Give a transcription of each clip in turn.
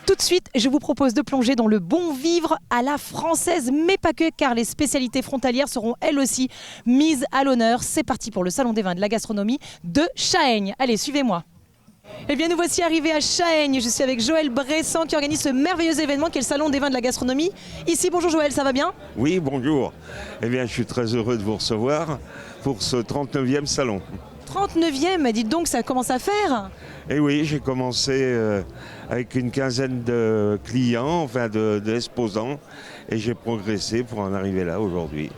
Tout de suite, je vous propose de plonger dans le bon vivre à la française, mais pas que, car les spécialités frontalières seront elles aussi mises à l'honneur. C'est parti pour le Salon des vins de la gastronomie de Chahaigne. Allez, suivez-moi. Eh bien, nous voici arrivés à Chahaigne. Je suis avec Joël Bressan qui organise ce merveilleux événement qui est le Salon des vins de la gastronomie. Ici, bonjour Joël, ça va bien? Oui, bonjour. Eh bien, je suis très heureux de vous recevoir pour ce 39e salon. 39e, dites donc, ça commence à faire. Et oui, j'ai commencé avec une quinzaine de clients, enfin d'exposants, et j'ai progressé pour en arriver là aujourd'hui.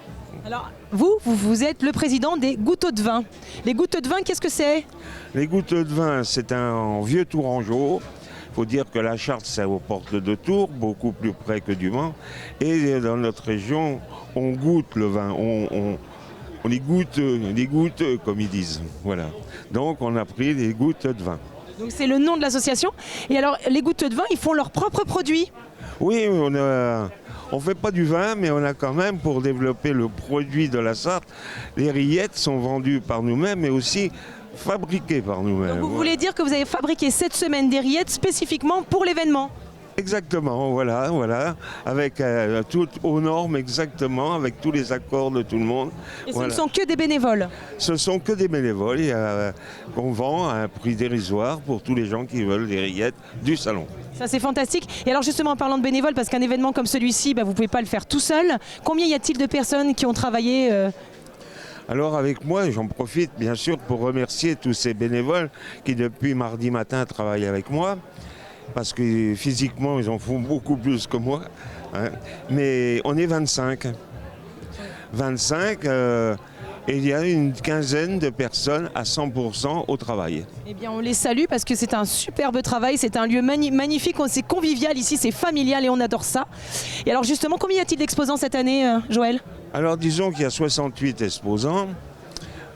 Alors, vous êtes le président des goutteux de vin. Les goutteux de vin, qu'est-ce que c'est? Les goutteux de vin, c'est un vieux Tourangeau. Il faut dire que la Charte, c'est aux portes de Tours, beaucoup plus près que du Mans. Et dans notre région, on goûte le vin, on les goûte, comme ils disent. Voilà. Donc, on a pris les goutteux de vin. Donc, c'est le nom de l'association. Et alors, les goutteux de vin, ils font leurs propres produits? Oui, on ne fait pas du vin, mais on a quand même, pour développer le produit de la Sarthe, les rillettes sont vendues par nous-mêmes, mais aussi fabriquées par nous-mêmes. Vous voulez dire que vous avez fabriqué cette semaine des rillettes spécifiquement pour l'événement? Exactement, voilà, avec tout aux normes exactement, avec tous les accords de tout le monde. Et ce ne sont que des bénévoles? Ce sont que des bénévoles qu'on vend à un prix dérisoire pour tous les gens qui veulent des rillettes du salon. Ça, c'est fantastique. Et alors justement, en parlant de bénévoles, parce qu'un événement comme celui-ci, vous ne pouvez pas le faire tout seul, combien y a-t-il de personnes qui ont travaillé Alors avec moi, j'en profite bien sûr pour remercier tous ces bénévoles qui depuis mardi matin travaillent avec moi. Parce que physiquement, ils en font beaucoup plus que moi. Hein. Mais on est 25. 25, et il y a une quinzaine de personnes à 100% au travail. Eh bien, on les salue parce que c'est un superbe travail, c'est un lieu magnifique, c'est convivial ici, c'est familial et on adore ça. Et alors justement, combien y a-t-il d'exposants cette année, Joël? Alors disons qu'il y a 68 exposants,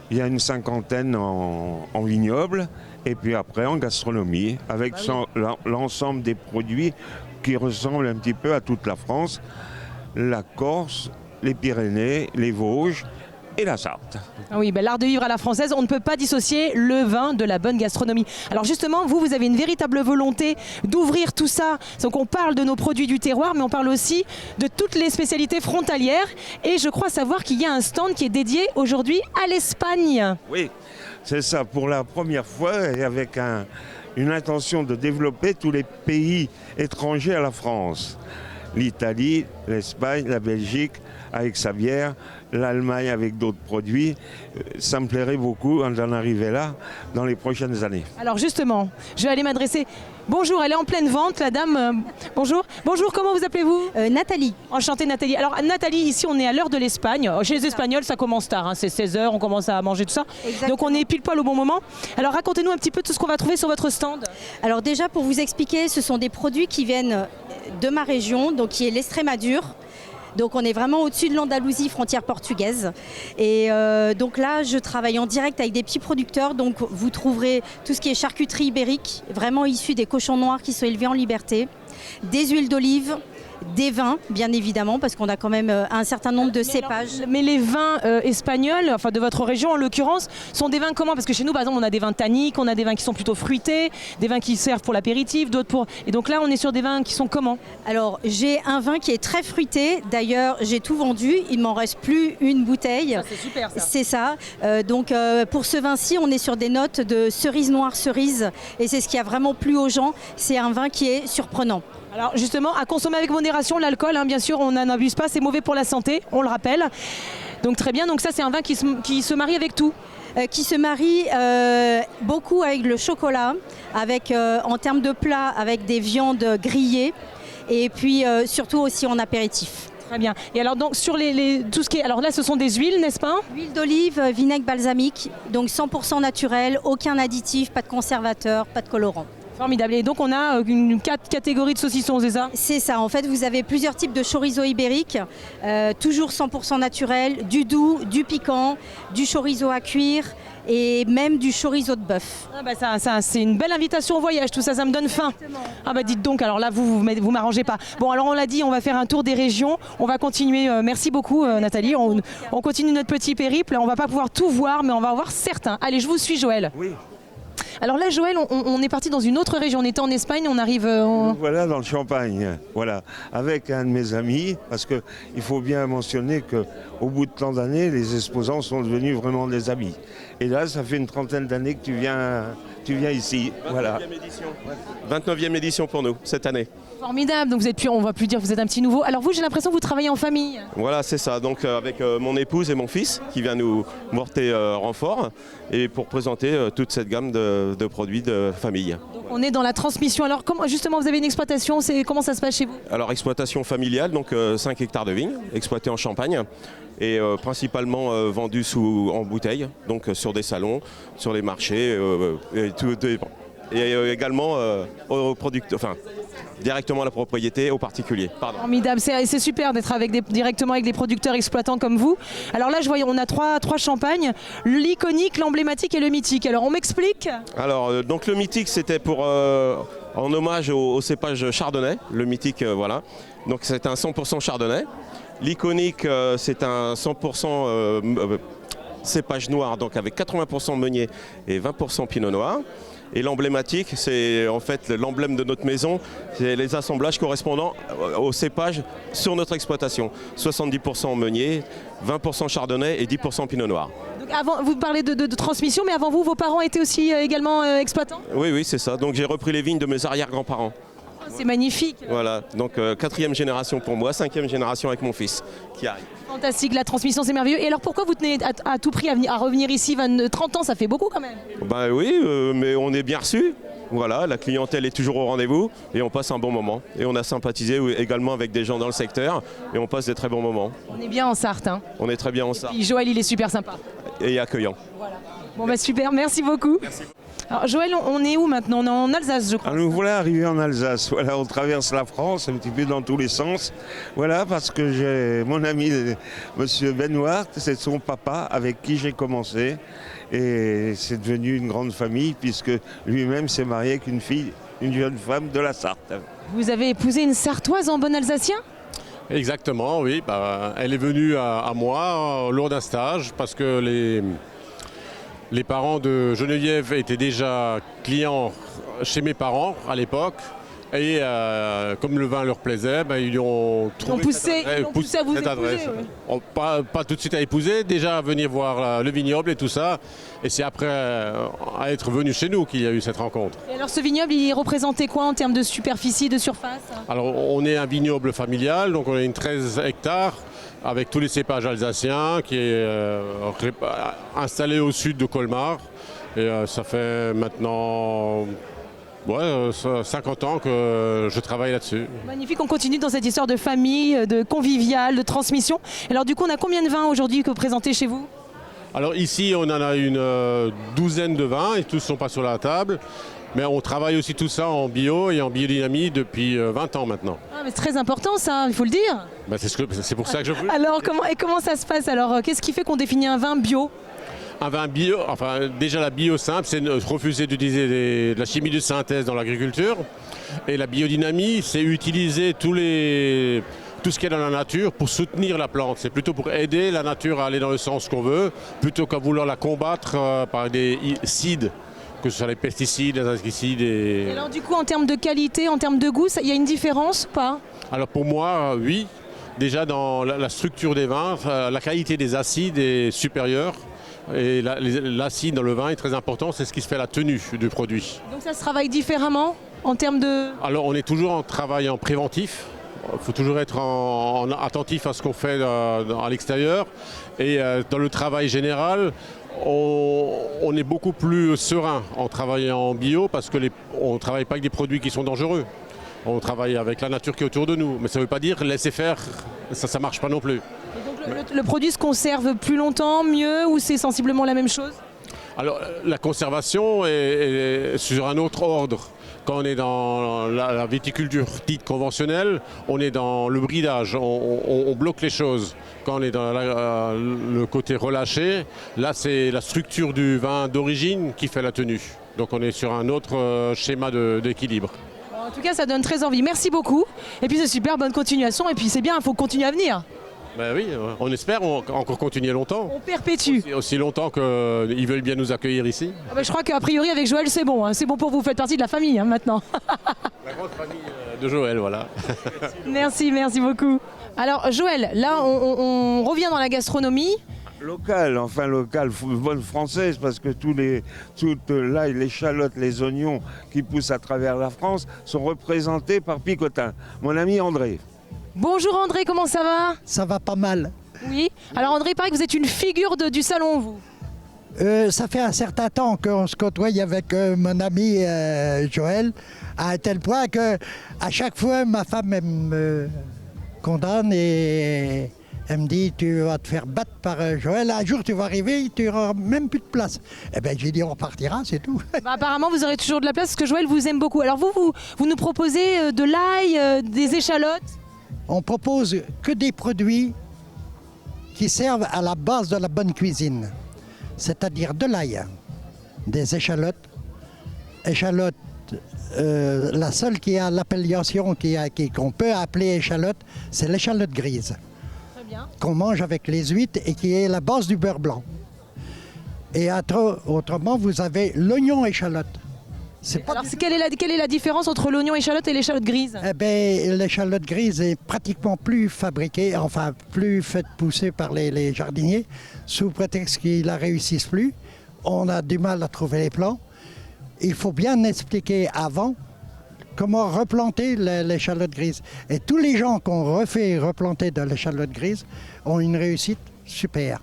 il y a une cinquantaine en vignoble, et puis après en gastronomie, avec l'ensemble des produits qui ressemblent un petit peu à toute la France, la Corse, les Pyrénées, les Vosges et la Sarthe. Oui, l'art de vivre à la française, on ne peut pas dissocier le vin de la bonne gastronomie. Alors justement, vous avez une véritable volonté d'ouvrir tout ça. Donc on parle de nos produits du terroir, mais on parle aussi de toutes les spécialités frontalières. Et je crois savoir qu'il y a un stand qui est dédié aujourd'hui à l'Espagne. Oui. C'est ça, pour la première fois et avec une intention de développer tous les pays étrangers à la France. L'Italie, l'Espagne, la Belgique avec sa bière, l'Allemagne avec d'autres produits. Ça me plairait beaucoup d'en arriver là dans les prochaines années. Alors justement, je vais aller m'adresser... Bonjour, elle est en pleine vente, la dame. Bonjour. Bonjour, comment vous appelez-vous? Nathalie. Enchantée Nathalie. Alors Nathalie, ici on est à l'heure de l'Espagne. Chez les Espagnols, ça commence tard, c'est 16h, on commence à manger tout ça. Exactement. Donc on est pile poil au bon moment. Alors racontez-nous un petit peu tout ce qu'on va trouver sur votre stand. Alors déjà, pour vous expliquer, ce sont des produits qui viennent de ma région, donc qui est l'Estrémadure. Donc on est vraiment au-dessus de l'Andalousie, frontière portugaise. Et donc là, je travaille en direct avec des petits producteurs. Donc vous trouverez tout ce qui est charcuterie ibérique, vraiment issu des cochons noirs qui sont élevés en liberté, des huiles d'olive, des vins, bien évidemment, parce qu'on a quand même un certain nombre de cépages. Mais les vins espagnols, enfin de votre région en l'occurrence, sont des vins comment? Parce que chez nous, par exemple, on a des vins tanniques, on a des vins qui sont plutôt fruités, des vins qui servent pour l'apéritif, d'autres pour... Et donc là, on est sur des vins qui sont comment? Alors, j'ai un vin qui est très fruité. D'ailleurs, j'ai tout vendu. Il m'en reste plus une bouteille. C'est super, ça. C'est ça. Donc, pour ce vin-ci, on est sur des notes de cerise noire, cerise. Et c'est ce qui a vraiment plu aux gens. C'est un vin qui est surprenant. Alors justement, à consommer avec modération, l'alcool, bien sûr, on n'en abuse pas, c'est mauvais pour la santé, on le rappelle. Donc très bien, donc ça c'est un vin qui se marie avec tout. Qui se marie beaucoup avec le chocolat, avec en termes de plat, avec des viandes grillées, et puis surtout aussi en apéritif. Très bien. Et alors donc sur tout ce qui est, alors là ce sont des huiles, n'est-ce pas? Huile d'olive, vinaigre balsamique, donc 100% naturel, aucun additif, pas de conservateur, pas de colorant. Formidable. Et donc on a 4 catégories de saucissons, c'est ça? C'est ça. En fait, vous avez plusieurs types de chorizo ibérique, toujours 100% naturel, du doux, du piquant, du chorizo à cuire et même du chorizo de bœuf. Ça, c'est une belle invitation au voyage, tout ça, ça me donne faim. Exactement. Dites donc, alors là, vous m'arrangez pas. Bon, alors on l'a dit, on va faire un tour des régions, on va continuer, merci beaucoup Nathalie, on continue notre petit périple, on va pas pouvoir tout voir, mais on va voir certains. Allez, je vous suis Joël. Oui. Alors là, Joël, on est parti dans une autre région. On était en Espagne, on arrive... Voilà, dans le Champagne, voilà, avec un de mes amis, parce qu'il faut bien mentionner qu'au bout de tant d'années, les exposants sont devenus vraiment des amis. Et là, ça fait une trentaine d'années que tu viens ici. 29e voilà. Édition. 29e édition pour nous, cette année. Formidable, donc vous êtes plus, on va plus dire que vous êtes un petit nouveau. Alors vous, j'ai l'impression que vous travaillez en famille. Voilà, c'est ça. Donc avec mon épouse et mon fils qui vient nous porter renfort et pour présenter toute cette gamme de produits de famille. Donc on est dans la transmission. Alors comment, justement, vous avez une exploitation, comment ça se passe chez vous? Alors exploitation familiale, donc 5 hectares de vignes exploitées en Champagne et principalement vendues en bouteilles, donc sur des salons, sur les marchés et également aux producteurs, enfin directement à la propriété, aux particuliers. Pardon. Formidable, c'est super d'être directement avec des producteurs exploitants comme vous. Alors là, je vois, on a trois champagnes, l'iconique, l'emblématique et le mythique. Alors on m'explique? Alors donc le mythique, c'était pour en hommage au cépage chardonnay, le mythique, voilà. Donc c'est un 100% chardonnay. L'iconique, c'est un 100% cépage noir, donc avec 80% meunier et 20% pinot noir. Et l'emblématique, c'est en fait l'emblème de notre maison, c'est les assemblages correspondant au cépage sur notre exploitation. 70% meunier, 20% chardonnay et 10% pinot noir. Donc avant, vous parlez de transmission, mais avant vous, vos parents étaient aussi également exploitants? Oui, c'est ça. Donc j'ai repris les vignes de mes arrière-grands-parents. C'est magnifique. Voilà, donc 4e génération pour moi, 5e génération avec mon fils qui arrive. Fantastique, la transmission c'est merveilleux. Et alors pourquoi vous tenez à tout prix à revenir ici? 30 ans, ça fait beaucoup quand même. Ben oui, mais on est bien reçus. Voilà, la clientèle est toujours au rendez-vous et on passe un bon moment. Et on a sympathisé également avec des gens dans le secteur et on passe des très bons moments. On est bien en Sarthe. Hein. On est très bien en Sarthe. Et Joël, il est super sympa. Et accueillant. Voilà. Bon bah super, merci beaucoup. Merci. Alors Joël, on est où maintenant? On est en Alsace, je crois. Alors, nous voilà arrivés en Alsace. Voilà, on traverse la France un petit peu dans tous les sens. Voilà, parce que j'ai mon ami, monsieur Benoît, c'est son papa avec qui j'ai commencé. Et c'est devenu une grande famille puisque lui-même s'est marié avec une jeune femme de la Sarthe. Vous avez épousé une Sartoise en bon alsacien? Exactement, oui. Elle est venue à moi lors d'un stage parce que les parents de Geneviève étaient déjà clients chez mes parents à l'époque. Et comme le vin leur plaisait, ils ont poussé à vous épouser. Oui. Pas tout de suite à épouser, déjà à venir voir le vignoble et tout ça. Et c'est après à être venu chez nous qu'il y a eu cette rencontre. Et alors ce vignoble, il représentait quoi en termes de superficie, de surface? Alors on est un vignoble familial, donc on a une 13 hectares avec tous les cépages alsaciens qui est installé au sud de Colmar. Et ça fait maintenant... 50 ans que je travaille là-dessus. Magnifique, on continue dans cette histoire de famille, de convivial, de transmission. Alors du coup, on a combien de vins aujourd'hui que vous présentez chez vous? Alors ici, on en a une douzaine de vins et tous ne sont pas sur la table. Mais on travaille aussi tout ça en bio et en biodynamie depuis 20 ans maintenant. Ah, mais c'est très important ça, il faut le dire. C'est pour ça que je veux. Alors comment ça se passe? Alors qu'est-ce qui fait qu'on définit un vin bio? Un vin bio, enfin déjà la bio simple, c'est refuser d'utiliser de la chimie de synthèse dans l'agriculture. Et la biodynamie, c'est utiliser tout ce qu'il y a dans la nature pour soutenir la plante. C'est plutôt pour aider la nature à aller dans le sens qu'on veut, plutôt qu'à vouloir la combattre par des cides, que ce soit les pesticides, les insecticides. Et alors du coup, en termes de qualité, en termes de goût, il y a une différence ou pas? Alors pour moi, oui. Déjà dans la structure des vins, la qualité des acides est supérieure. Et l'acide dans le vin est très important, c'est ce qui se fait la tenue du produit. Donc ça se travaille différemment en termes de... Alors on est toujours en travail en préventif. Il faut toujours être attentif à ce qu'on fait à l'extérieur. Et dans le travail général, on est beaucoup plus serein en travaillant en bio parce qu'on ne travaille pas avec des produits qui sont dangereux. On travaille avec la nature qui est autour de nous. Mais ça ne veut pas dire laisser faire, ça ne marche pas non plus. Et donc le produit se conserve plus longtemps, mieux, ou c'est sensiblement la même chose? Alors la conservation est sur un autre ordre. Quand on est dans la viticulture dite conventionnelle, on est dans le bridage, on bloque les choses. Quand on est dans le côté relâché, là c'est la structure du vin d'origine qui fait la tenue. Donc on est sur un autre schéma d'équilibre. En tout cas, ça donne très envie. Merci beaucoup. Et puis c'est super, bonne continuation. Et puis c'est bien, il faut continuer à venir. Ben oui, on espère encore continuer longtemps. On perpétue. Aussi longtemps qu'ils veulent bien nous accueillir ici. Ah bah, je crois qu'a priori avec Joël c'est bon, hein. C'est bon pour vous, vous faites partie de la famille hein, maintenant. La grande famille de Joël, voilà. Merci beaucoup. Alors Joël, là on revient dans la gastronomie. Local, enfin local, bonne française, parce que toute l'ail, l'échalote, les oignons qui poussent à travers la France sont représentés par Picotin. Mon ami André. Bonjour André, comment ça va? Ça va pas mal. Oui. Alors André, il paraît que vous êtes une figure du salon, vous. Ça fait un certain temps qu'on se côtoie avec mon ami Joël, à un tel point que à chaque fois ma femme me condamne et elle me dit tu vas te faire battre par Joël, un jour tu vas arriver, tu n'auras même plus de place. Eh bien j'ai dit on partira, c'est tout. Bah, apparemment vous aurez toujours de la place parce que Joël vous aime beaucoup. Alors vous nous proposez de l'ail, des échalotes. On propose que des produits qui servent à la base de la bonne cuisine, c'est-à-dire de l'ail, des échalotes. Échalotes, la seule qui a l'appellation qu'on peut appeler échalote, c'est l'échalote grise, qu'on mange avec les huîtres et qui est la base du beurre blanc. Et autrement, vous avez l'oignon échalote. Alors quelle est la différence entre l'oignon échalote et l'échalote grise? Eh bien, l'échalote grise est pratiquement plus fabriquée, enfin plus faite pousser par les jardiniers, sous prétexte qu'ils ne la réussissent plus. On a du mal à trouver les plants. Il faut bien expliquer avant comment replanter l'échalote grise. Et tous les gens qu'on refait replanter de l'échalote grise ont une réussite super.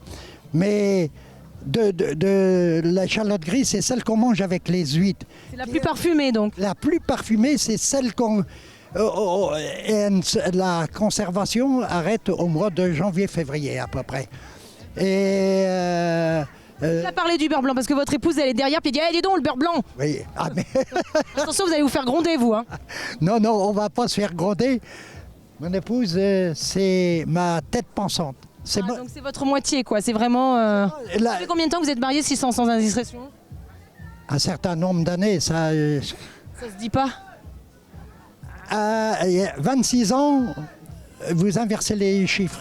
Mais de l'échalote grise, c'est celle qu'on mange avec les huîtres. C'est la plus parfumée donc. La plus parfumée, c'est celle qu'on... la conservation arrête au mois de janvier-février à peu près. Et... Il a parlé du beurre blanc parce que votre épouse elle est derrière puis elle dit hey, dis donc le beurre blanc. Oui. Ah, mais... Attention vous allez vous faire gronder vous hein. Non, on va pas se faire gronder. Mon épouse, c'est ma tête pensante. Donc c'est votre moitié quoi, c'est vraiment... Ça fait combien de temps que vous êtes mariés sans indiscrétion? Un certain nombre d'années, ça... Ça se dit pas? 26 ans, vous inversez les chiffres.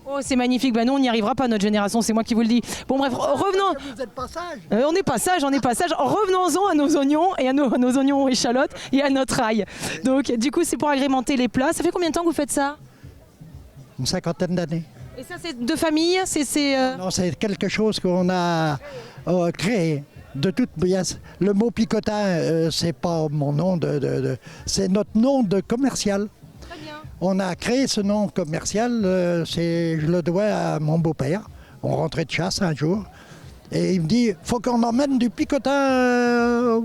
Oh c'est magnifique, bah nous on n'y arrivera pas notre génération, c'est moi qui vous le dis. Bon bref, revenons... Vous êtes pas sage. On n'est pas sage. Revenons-en à nos oignons et à nos oignons échalotes et à notre ail. Donc du coup c'est pour agrémenter les plats. Ça fait combien de temps que vous faites ça? Une cinquantaine d'années. Et ça c'est de famille? Non, c'est quelque chose qu'on a créé. De toute le mot picotin, c'est pas mon nom c'est notre nom de commercial. Très bien. On a créé ce nom commercial, je le dois à mon beau-père. On rentrait de chasse un jour et il me dit faut qu'on emmène du picotin.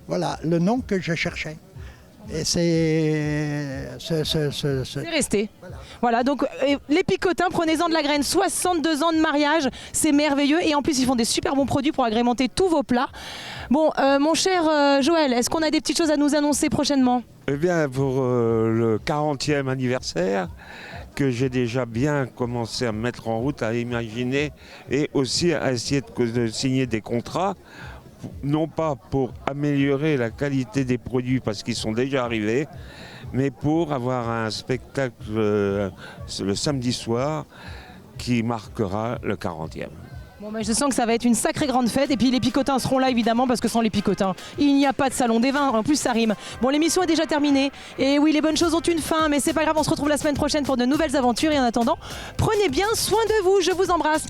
Voilà le nom que je cherchais. Et c'est resté. Voilà, donc les picotins, prenez-en de la graine. 62 ans de mariage, c'est merveilleux. Et en plus, ils font des super bons produits pour agrémenter tous vos plats. Bon, mon cher Joël, est-ce qu'on a des petites choses à nous annoncer prochainement? Eh bien, pour le 40e anniversaire, que j'ai déjà bien commencé à me mettre en route, à imaginer et aussi à essayer de signer des contrats, non pas pour améliorer la qualité des produits parce qu'ils sont déjà arrivés, mais pour avoir un spectacle le samedi soir qui marquera le 40e. Bon, mais je sens que ça va être une sacrée grande fête et puis les picotins seront là évidemment parce que sans les picotins, il n'y a pas de salon des vins, en plus ça rime. Bon, l'émission est déjà terminée et oui, les bonnes choses ont une fin, mais c'est pas grave, on se retrouve la semaine prochaine pour de nouvelles aventures et en attendant, prenez bien soin de vous, je vous embrasse.